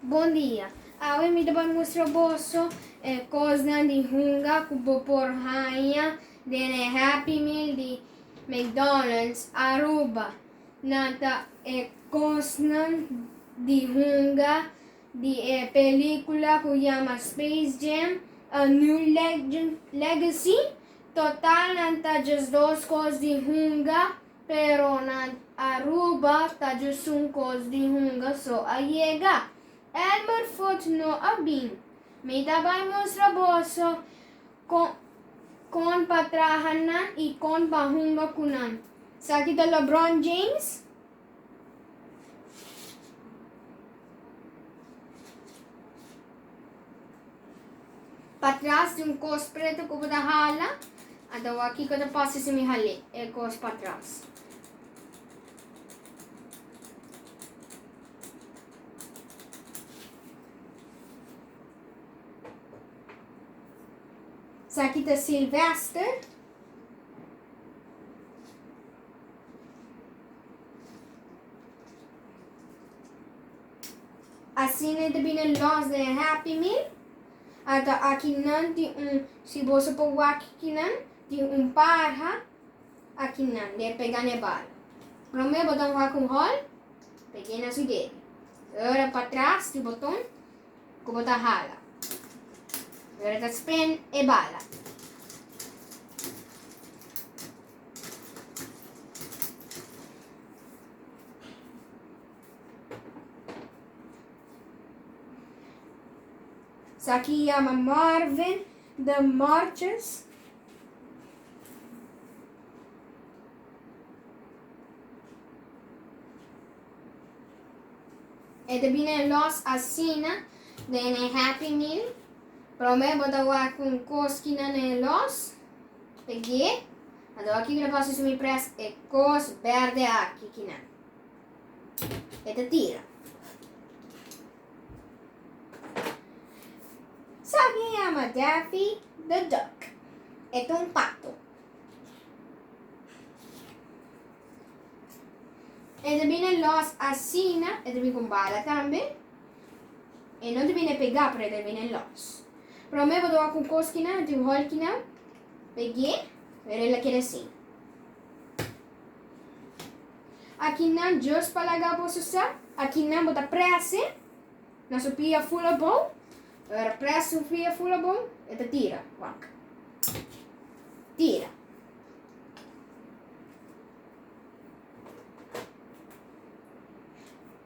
Bom dia. Hoje me dá mostrar bolso coisa de hunga cubo por rainha de Happy Meal de McDonald's Aruba. Nata coisa de hunga de película que chama Space Jam A New Legacy. Total nanta just duas coisas de hunga, pero na Aruba tá just coisa de hunga só a chega. Elmer Foot no abin. May tabay mo sa boso kon patrahan na ikon bahunga kunan. Sa kita LeBron James. Patras yung kos preto ko hala. Adaw aqui ko na passa si mihali. Kos patras. Sa kita Sylvester. Assim é também a loss de Happy Meal. At aqui não tem se você pôr aqui não tem parha aqui não de pegar na bala. Primeiro botão com hole, peguei na sua dele. Agora para trás do botão, com botar hala. Agora tá spin e bala. Sa aqui chama Marvin the Marches. E também los assina de Happy Meal. Prome botawa com koski na los. Peguei. Ado aqui que passo se me press e cos verde aqui que não. E te tira. Sabe chama Daffy the Duck. Ito pato. E também los assina, e também com bala também. E não também pegar para também los. Prome botawa com koski na, de holki na. Peguei. Verei aqui assim. Aqui não just para lagar o sucesso. Aqui não bota pressa. Na sopia full bom. Agora pressa sopia full bom. E te tira. Wak. Tira.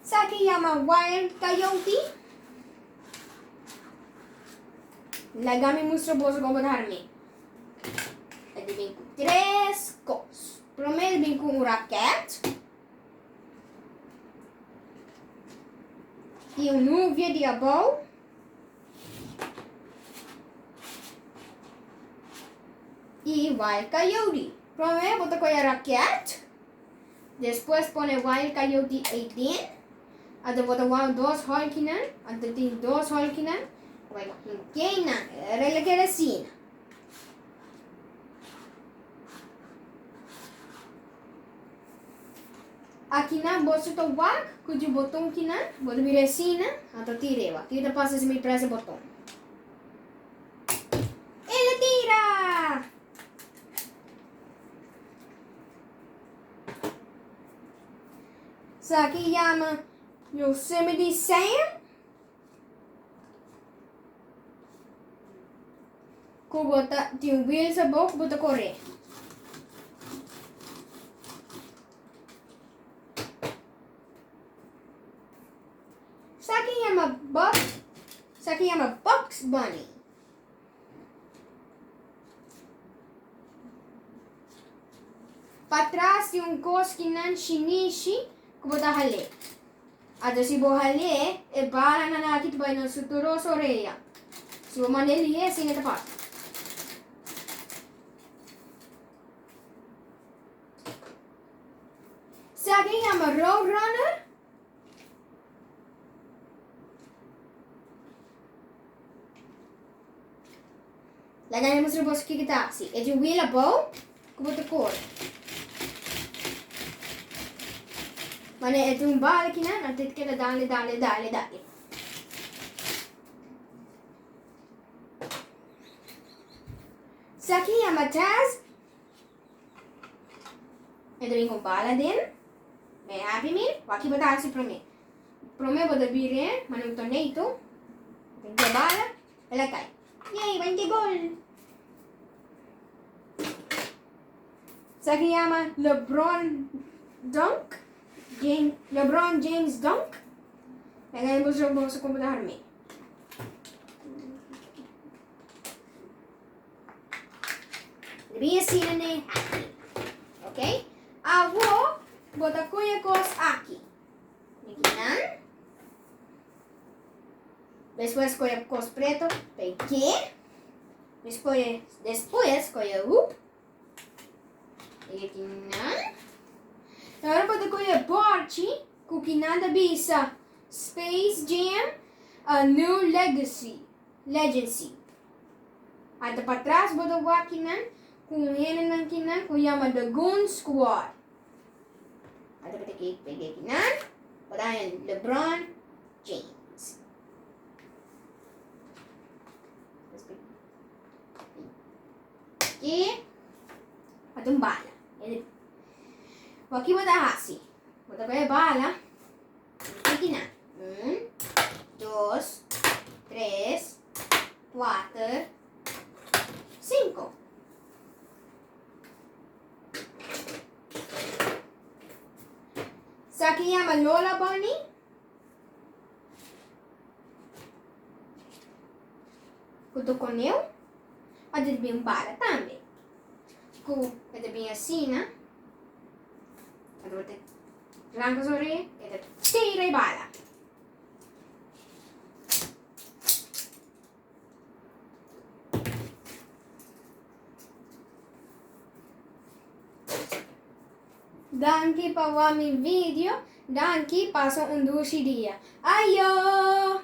Sa aqui chama Wild Coyote. Lagami mostro bolso como darmi. Ele vem com 3 cores. Primeiro vem com um raquete. E nuvem de abol. E Wild Coyote. Primeiro bota com a raquete. Depois põe Wild Coyote aí dentro. Até bota dois holkinan. Até tem 2 holkinan. Vai quem não? Ele quer assim. Aqui na bolsa do wak, cujo botão aqui na, bota vir assim, atau tireva. Kita passa se me pressa botão. Ele tira. Isso aqui chama Yosemite Sam. Ku bota tem wheel sa box, bota correr. Sa aqui chama Bugs Bunny. Para trás tem koski nan shinishi que bota hali. Ato si bo hali e bala na nakit ba ng suturo sa oreya. Si bo maneli sing tapat. Sa aqui chama Roadrunner. Lagay mo sa boss kita si e yung wheel abo kubo cor. Mane e yung bala kina natit kita dali. Isso aqui é Matheus. Ito yung bala din. May Happy Meal. Waki ba tayo si Prome? Prome ba da birin? Manong tornado. Ito bala. Alakay. Yay! 20 goal! Sa kiyama LeBron Dunk. LeBron James Dunk. Lagay mo siya sa komputador mo. Lebih sini nih Happy. Okay? Awo bota kuya kos aqui. Bikinan. Después escolhe cos preto. Peguei. Después escolhe up. Bikinan. Agora bota kuya Borchi. Kukinanda bisa. Space Jam. A New Legacy. At para trás bota wakinan. Kung yan ang kinan, kuyama The Goon Squad. At pati pagay kinan, padayan LeBron James. Okay. Atong bala. Waki mo hasi. Mata kaya bala. Kinan. 1, 2, 3, 4, 5. Sa kiyama Lola Bunny. Kuto koneu. Ada bem bala também. Ada bem assim, né? Ada bote. Rangka sore. Ada tira bala. Danke para o meu vídeo. Danke, passam um doce dia. Ayo!